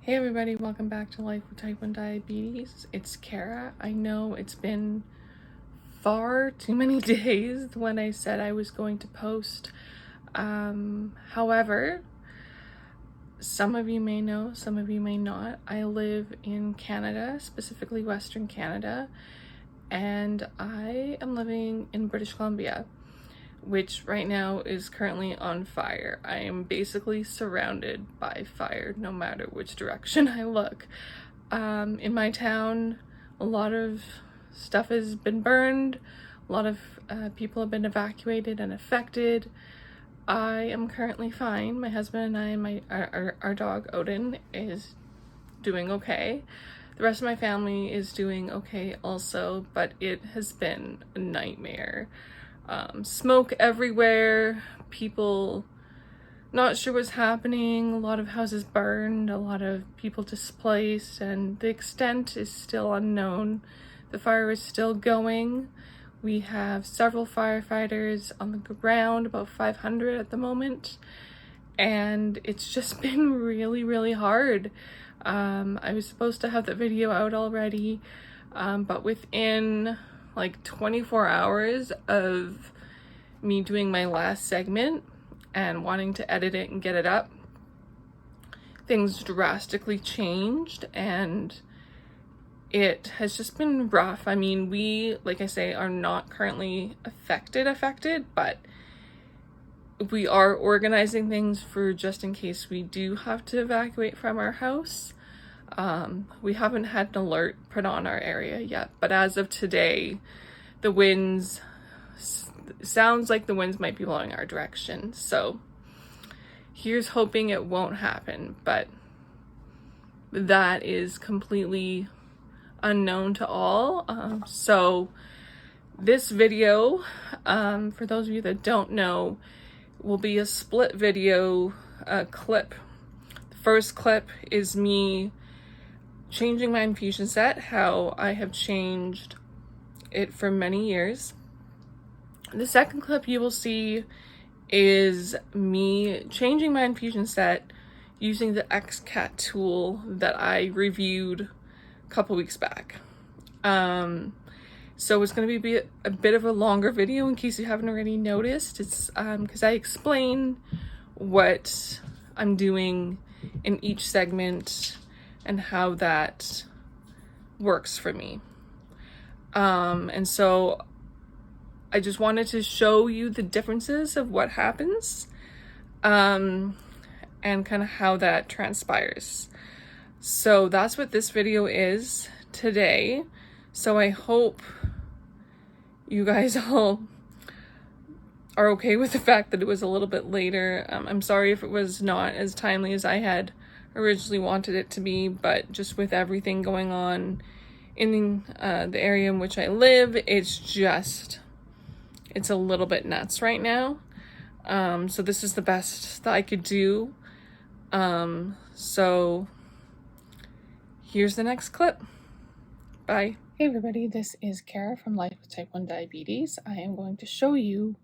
Hey everybody, welcome back to Life with Type 1 Diabetes. It's Kara. I know it's been far too many days when I said I was going to post. However, some of you may know, some of you may not. I live in Canada, specifically Western Canada, and I am living in British Columbia, which right now is currently on fire. I am basically surrounded by fire no matter which direction I look. In my town, a lot of stuff has been burned, a lot of people have been evacuated and affected. I am currently fine. My husband and I, our dog Odin is doing okay. The rest of my family is doing okay also, but it has been a nightmare. Smoke everywhere, people not sure what's happening, a lot of houses burned, a lot of people displaced, and the extent is still unknown. The fire is still going. We have several firefighters on the ground, about 500 at the moment, and it's just been really hard. I was supposed to have the video out already, but within like 24 hours of me doing my last segment and wanting to edit it and get it up, things drastically changed and it has just been rough. I mean, we, like I say, are not currently affected, but we are organizing things for just in case we do have to evacuate from our house. We haven't had an alert put on our area yet, but as of today, the winds, sounds like the winds might be blowing our direction. So here's hoping it won't happen, but that is completely unknown to all. So this video, for those of you that don't know, will be a split video clip. The first clip is me changing my infusion set, how I have changed it for many years. The second clip you will see is me changing my infusion set using the Xkat tool that I reviewed a couple weeks back. So it's going to be a bit of a longer video in case you haven't already noticed. It's because I explain what I'm doing in each segment and how that works for me. And so I just wanted to show you the differences of what happens, and kind of how that transpires. So that's what this video is today. So I hope you guys all are okay with the fact that it was a little bit later. I'm sorry if it was not as timely as I had originally wanted it to be, but just with everything going on in the area in which I live, it's a little bit nuts right now. So this is the best that I could do. So here's the next clip. Bye. Hey everybody, this is Kara from Life with Type 1 Diabetes. I am going to show you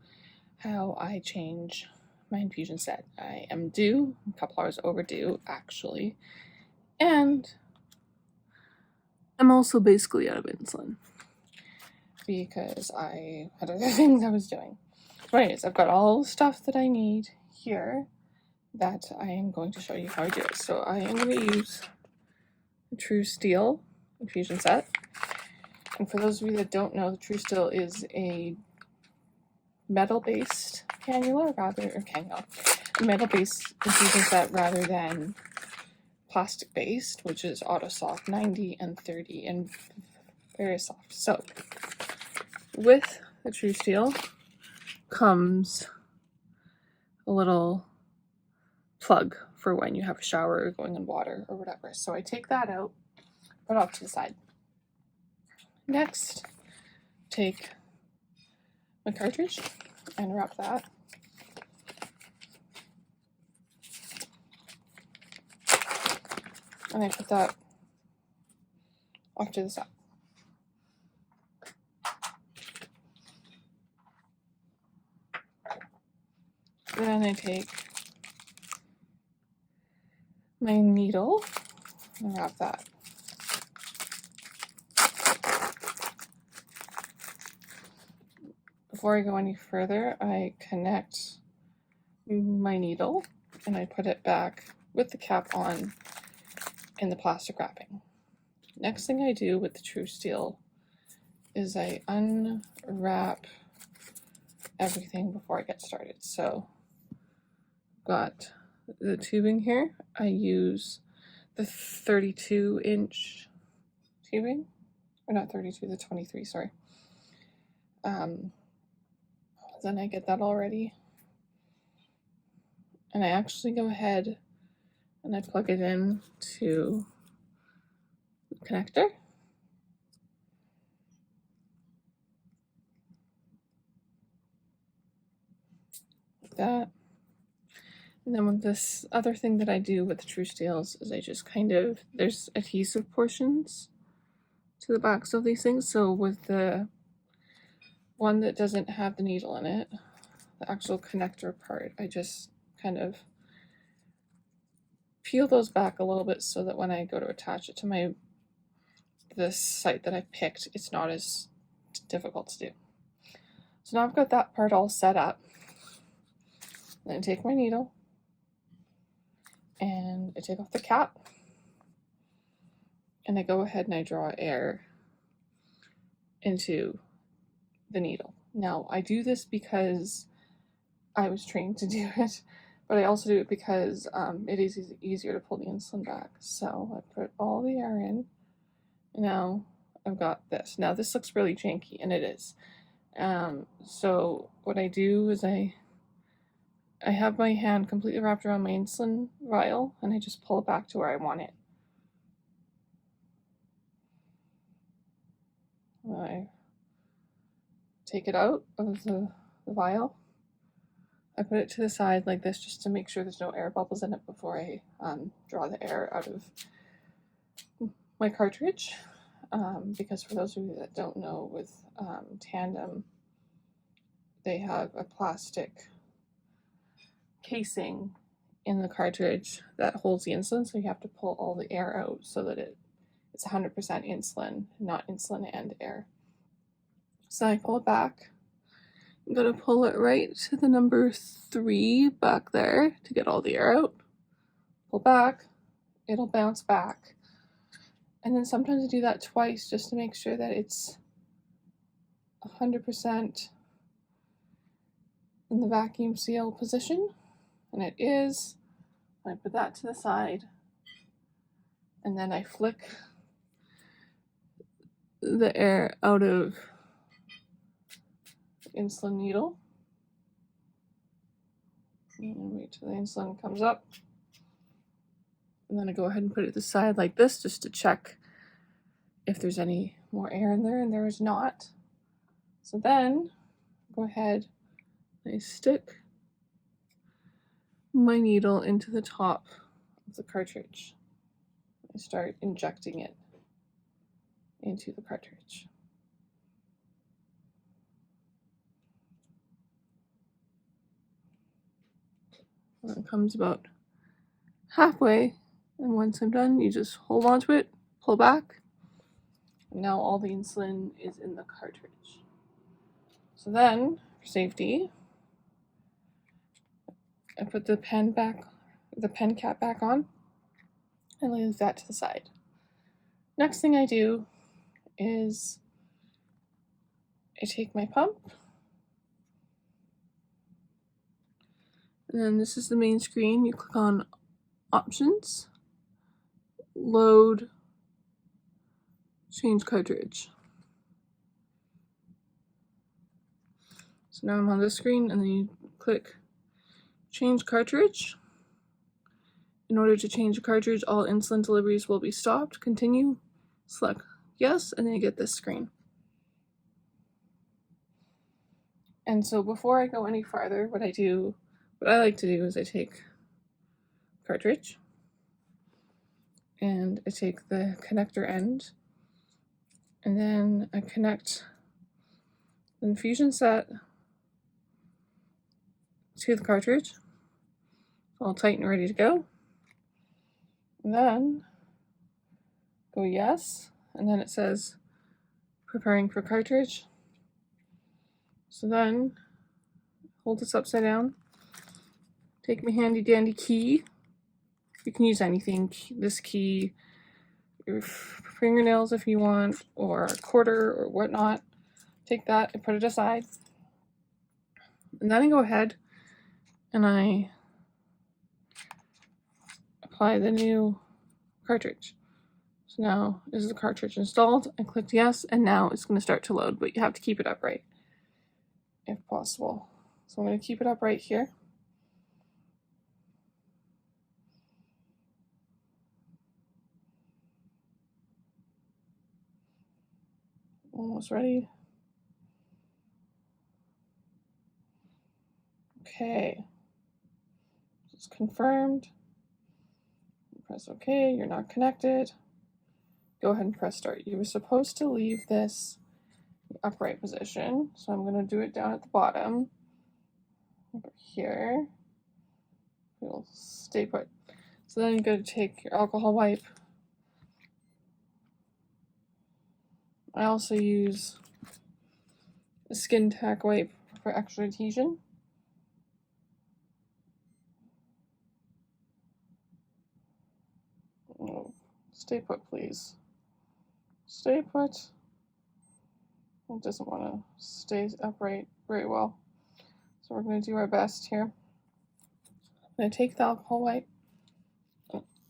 how I change my infusion set. I am due, a couple hours overdue actually, and I'm also basically out of insulin because I had other things I was doing. So anyways, I've got all the stuff that I need here that I am going to show you how I do it. So I am going to use a True Steel infusion set. And for those of you that don't know, the True Steel is a metal-based cannula, a metal-based infusion set rather than plastic-based, which is auto soft 90 and 30 and very soft. So with the True Steel comes a little plug for when you have a shower or going in water or whatever. So I take that out, put it off to the side. Next, take my cartridge and wrap that. And I put that off to the side. Then I take my needle Unwrap that. Before I go any further, I connect my needle and I put it back with the cap on in the plastic wrapping. Next thing I do with the True Steel is I unwrap everything before I get started. So got the tubing here. I use the 32-inch tubing, or not 32, the 23, sorry. Then I get that all ready. And I actually go ahead and I plug it in to the connector. Like that. And then with this other thing that I do with the True Steels is I just kind of, there's adhesive portions to the backs of these things. So with the one that doesn't have the needle in it, the actual connector part, I just kind of peel those back a little bit so that when I go to attach it to this site that I picked, it's not as difficult to do. So now I've got that part all set up. Then I take my needle and I take off the cap and I go ahead and I draw air into the needle. Now I do this because I was trained to do it, but I also do it because it is easier to pull the insulin back. So I put all the air in. Now I've got this. Now this looks really janky, and it is. So what I do is I have my hand completely wrapped around my insulin vial, and I just pull it back to where I want it. I take it out of the vial. I put it to the side like this just to make sure there's no air bubbles in it before I draw the air out of my cartridge. Because for those of you that don't know, with Tandem, they have a plastic casing in the cartridge that holds the insulin, so you have to pull all the air out so that it's 100% insulin, not insulin and air. So I pull it back. I'm going to pull it right to the number 3 back there to get all the air out. Pull back, it'll bounce back. And then sometimes I do that twice just to make sure that it's 100% in the vacuum seal position. And it is. I put that to the side. And then I flick the air out of the insulin needle. And wait till the insulin comes up. And then I go ahead and put it to the side like this just to check if there's any more air in there, and there is not. So then go ahead and I stick my needle into the top of the cartridge. I start injecting it into the cartridge. And it comes about halfway, and once I'm done, you just hold on to it, pull back, and now all the insulin is in the cartridge. So then, for safety, I put the pen cap back on, and leave that to the side. Next thing I do is I take my pump, and then this is the main screen. You click on Options, Load, Change Cartridge. So now I'm on this screen, and then you click Change Cartridge. In order to change a cartridge, all insulin deliveries will be stopped. Continue, select yes, and then you get this screen. And so before I go any farther, what I like to do is I take cartridge and I take the connector end, and then I connect the infusion set to the cartridge, all tight and ready to go. And then go yes, and then it says preparing for cartridge. So then hold this upside down, take my handy dandy key. You can use anything, this key, your fingernails if you want, or a quarter or whatnot. Take that and put it aside. And then I go ahead and I apply the new cartridge. So now is the cartridge installed? I clicked yes, and now it's going to start to load, but you have to keep it upright if possible. So I'm going to keep it upright here. Almost ready. Okay. It's confirmed. Press OK. You're not connected. Go ahead and press start. You were supposed to leave this upright position, so I'm going to do it down at the bottom over here. It'll stay put. So then you're going to take your alcohol wipe. I also use a skin tack wipe for extra adhesion. Oh, stay put, please. Stay put. It doesn't want to stay upright very well. So we're going to do our best here. I'm going to take the alcohol wipe.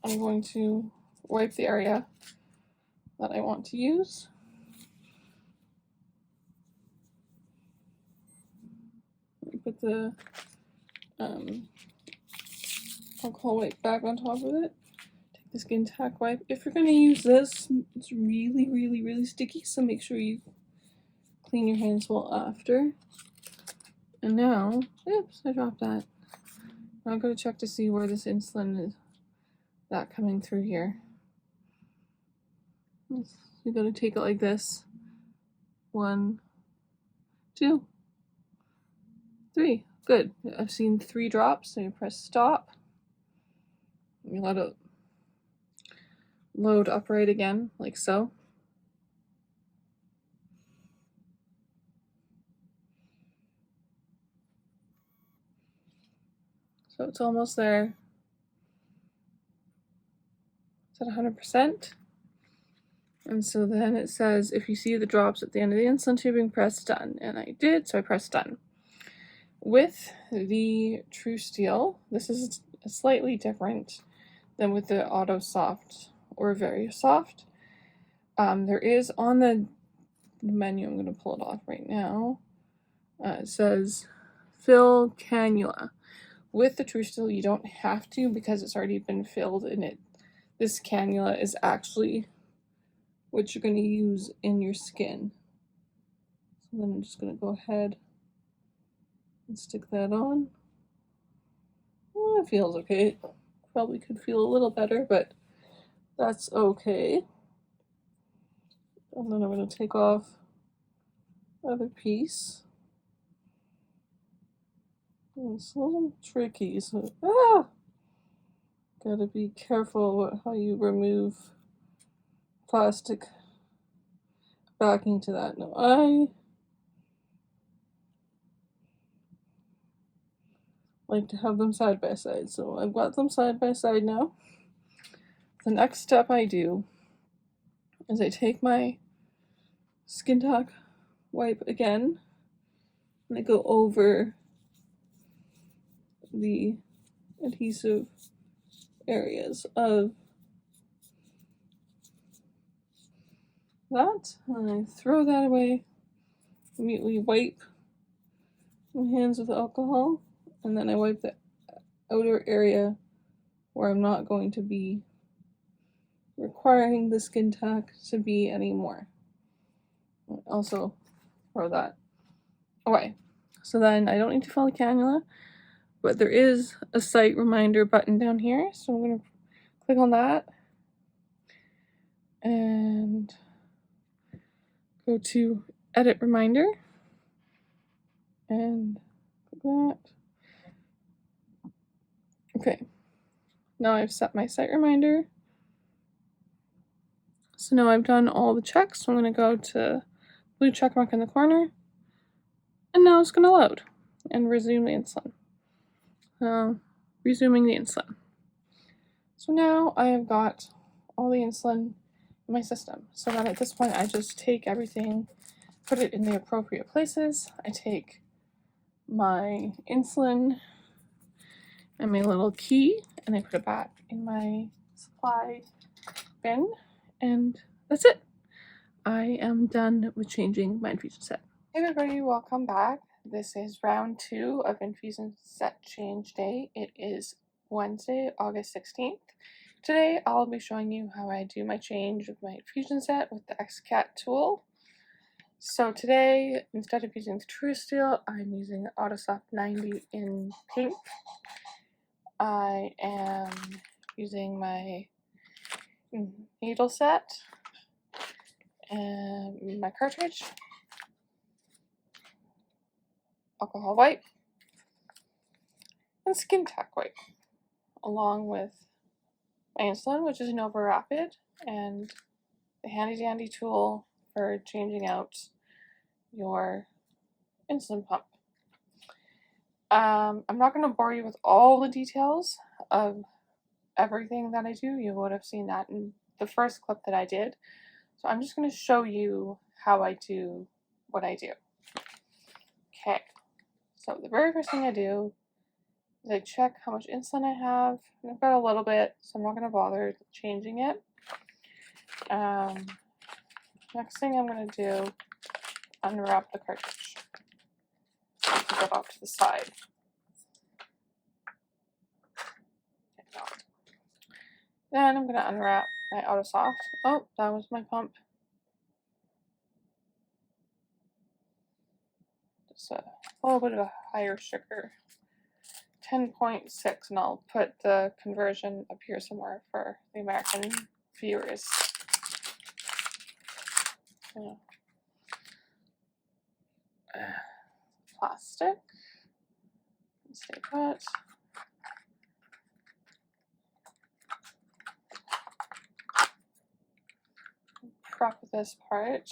I'm going to wipe the area that I want to use. Put the alcohol wipe back on top of it. Take the skin tack wipe. If you're going to use this, it's really, really, really sticky, so make sure you clean your hands well after. And now, oops, I dropped that. Now I'm going to check to see where this insulin is. That coming through here. You're going to take it like this. 1, 2, 3. Good. I've seen 3 drops. So you press stop. You let it load upright again, like so. So it's almost there. It's at 100%. And so then it says, if you see the drops at the end of the insulin tubing, press done. And I did, so I pressed done. With the True Steel, this is slightly different than with the Auto Soft or Very Soft. There is on the menu, I'm going to pull it off right now, it says fill cannula. With the True Steel, you don't have to because it's already been filled, and this cannula is actually what you're going to use in your skin. So then I'm just going to go ahead and stick that on. Well, it feels okay. Probably could feel a little better, but that's okay. And then I'm going to take off the other piece. It's a little tricky, so gotta be careful how you remove plastic backing to that. Now I like to have them side by side, so I've got them side by side now. The next step I do is I take my skin tack wipe again and I go over the adhesive areas of that, and I throw that away, immediately wipe my hands with alcohol, and then I wipe the outer area where I'm not going to be requiring the skin tack to be anymore. Also throw that away. So then I don't need to fill the cannula, but there is a site reminder button down here, so I'm going to click on that and go to edit reminder and click that. Okay, now I've set my site reminder. So now I've done all the checks, so I'm going to go to blue check mark in the corner, and now it's going to load and resume the insulin. Resuming the insulin. So now I have got all the insulin in my system. So then at this point I just take everything, put it in the appropriate places. I take my insulin and my little key and I put it back in my supply bin, and that's it. I am done with changing my infusion set. Hey everybody, welcome back. This is round 2 of infusion set change day. It is Wednesday, August 16th. Today I'll be showing you how I do my change of my infusion set with the Xkat tool. So today, instead of using the True Steel, I'm using the Autosoft 90 in pink. I am using my needle set and my cartridge, alcohol wipe, and skin tack wipe, along with my insulin, which is Nova Rapid, and the handy dandy tool for changing out your insulin pump. I'm not going to bore you with all the details of everything that I do. You would have seen that in the first clip that I did. So I'm just going to show you how I do what I do. Okay, so the very first thing I do is I check how much insulin I have. And I've got a little bit, so I'm not going to bother changing it. Next thing I'm going to do, unwrap the cartridge. Put that off to the side. Then I'm going to unwrap my Autosoft. Oh, that was my pump. Just a little bit of a higher sugar. 10.6, and I'll put the conversion up here somewhere for the American viewers. Yeah. Plastic. Stay put. Prep this part.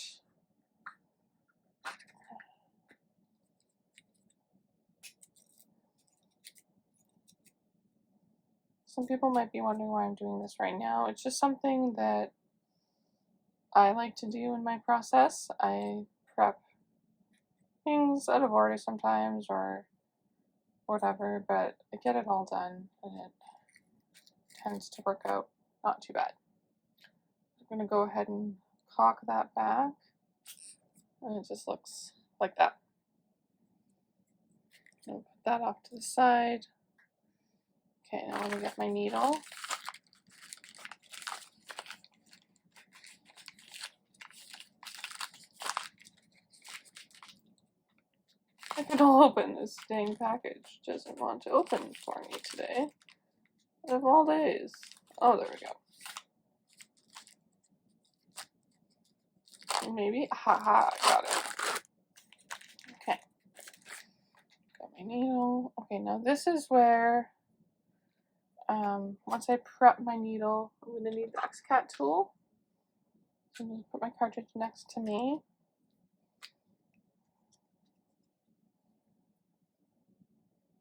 Some people might be wondering why I'm doing this right now. It's just something that I like to do in my process. I prep things out of order sometimes or whatever, but I get it all done and it tends to work out not too bad. I'm going to go ahead and cock that back, and it just looks like that. I'll put that off to the side. Okay, now I'm going to get my needle. I could open this dang package. Doesn't want to open for me today. Of all days. Oh, there we go. Maybe. Haha, got it. Okay. Got my needle. Okay, now this is where, once I prep my needle, I'm going to need the Xkat tool. So I'm going to put my cartridge next to me.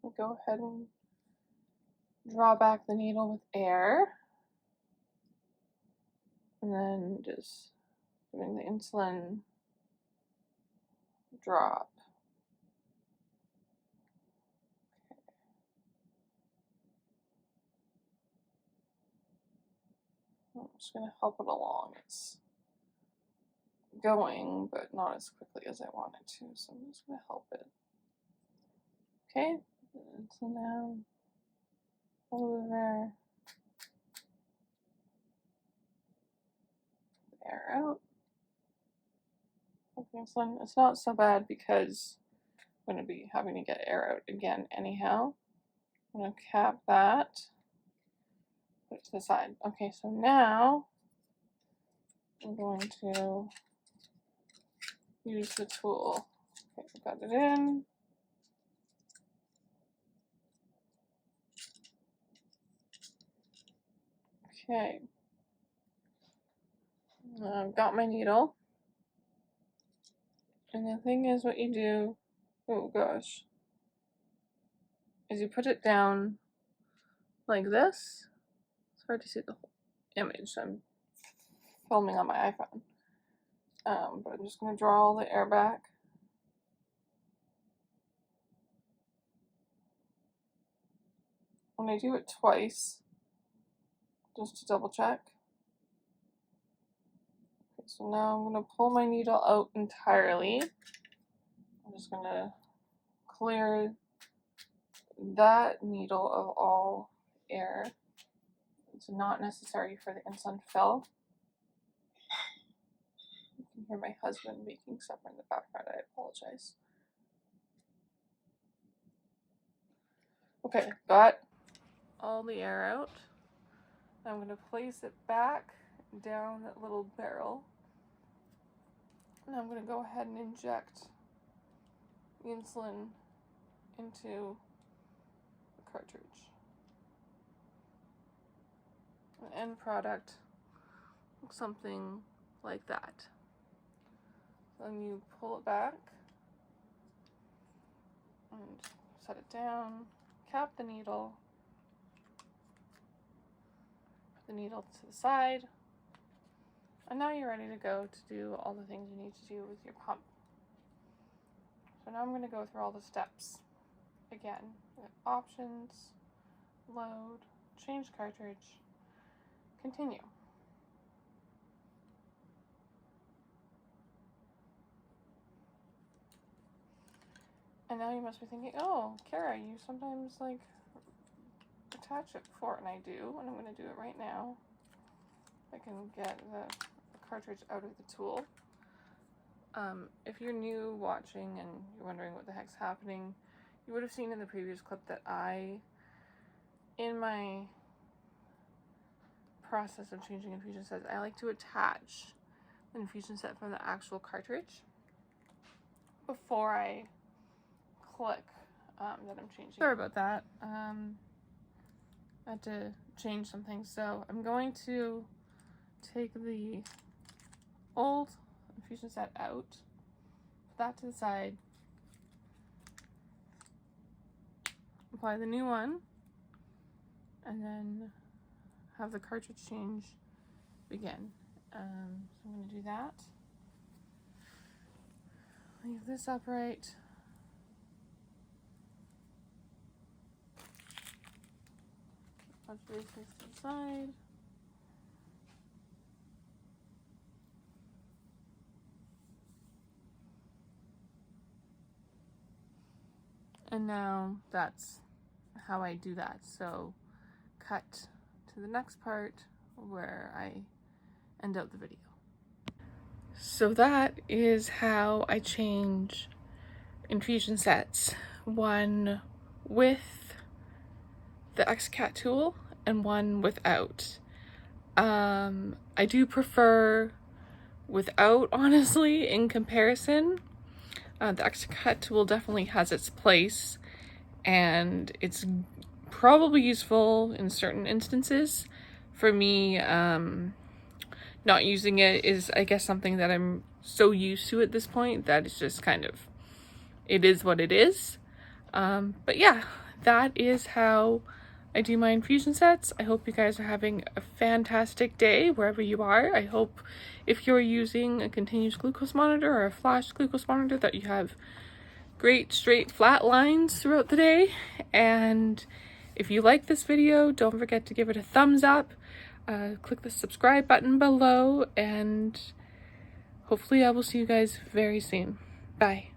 I'll go ahead and draw back the needle with air. And then just giving the insulin drop. I'm just going to help it along. It's going, but not as quickly as I want it to, so I'm just going to help it. Okay, so now over there, air out. Okay, so it's not so bad because I'm going to be having to get air out again anyhow. I'm going to cap that, put it to the side. Okay, so now I'm going to use the tool. Okay, got it in. Okay. I've got my needle. And the thing is, what you do, oh gosh, is you put it down like this. It's hard to see the whole image. I'm filming on my iPhone. But I'm just going to draw all the air back. When I do it twice, just to double check. Okay, so now I'm going to pull my needle out entirely. I'm just going to clear that needle of all air. It's not necessary for the insulin fill. You can hear my husband making supper in the background. I apologize. Okay, got all the air out. I'm going to place it back down that little barrel. And I'm going to go ahead and inject the insulin into the cartridge. The end product looks something like that. Then you pull it back and set it down, cap the needle, put the needle to the side, and now you're ready to go to do all the things you need to do with your pump. So now I'm going to go through all the steps again. We have options, load, change cartridge, continue. And now you must be thinking, oh, Kara, you sometimes like attach it before, and I do, and I'm going to do it right now. I can get the cartridge out of the tool. If you're new watching and you're wondering what the heck's happening, you would have seen in the previous clip that in my process of changing infusion sets, I like to attach the infusion set from the actual cartridge before I click that I'm changing. Sorry about that. I had to change something, so I'm going to take the old infusion set out, put that to the side, apply the new one, and then have the cartridge change begin. So I'm going to do that. Leave this upright. Punch this to the side. And now that's how I do that. So cut to the next part where I end out the video. So that is how I change infusion sets. One with the Xkat tool and one without. I do prefer without, honestly, in comparison. The Xkat tool definitely has its place, and it's probably useful in certain instances. For me, not using it is, I guess, something that I'm so used to at this point that it's just kind of, it is what it is. But yeah, that is how I do my infusion sets. I hope you guys are having a fantastic day wherever you are. I hope if you're using a continuous glucose monitor or a flash glucose monitor that you have great straight flat lines throughout the day. And if you like this video, don't forget to give it a thumbs up. Click the subscribe button below, and hopefully I will see you guys very soon. Bye.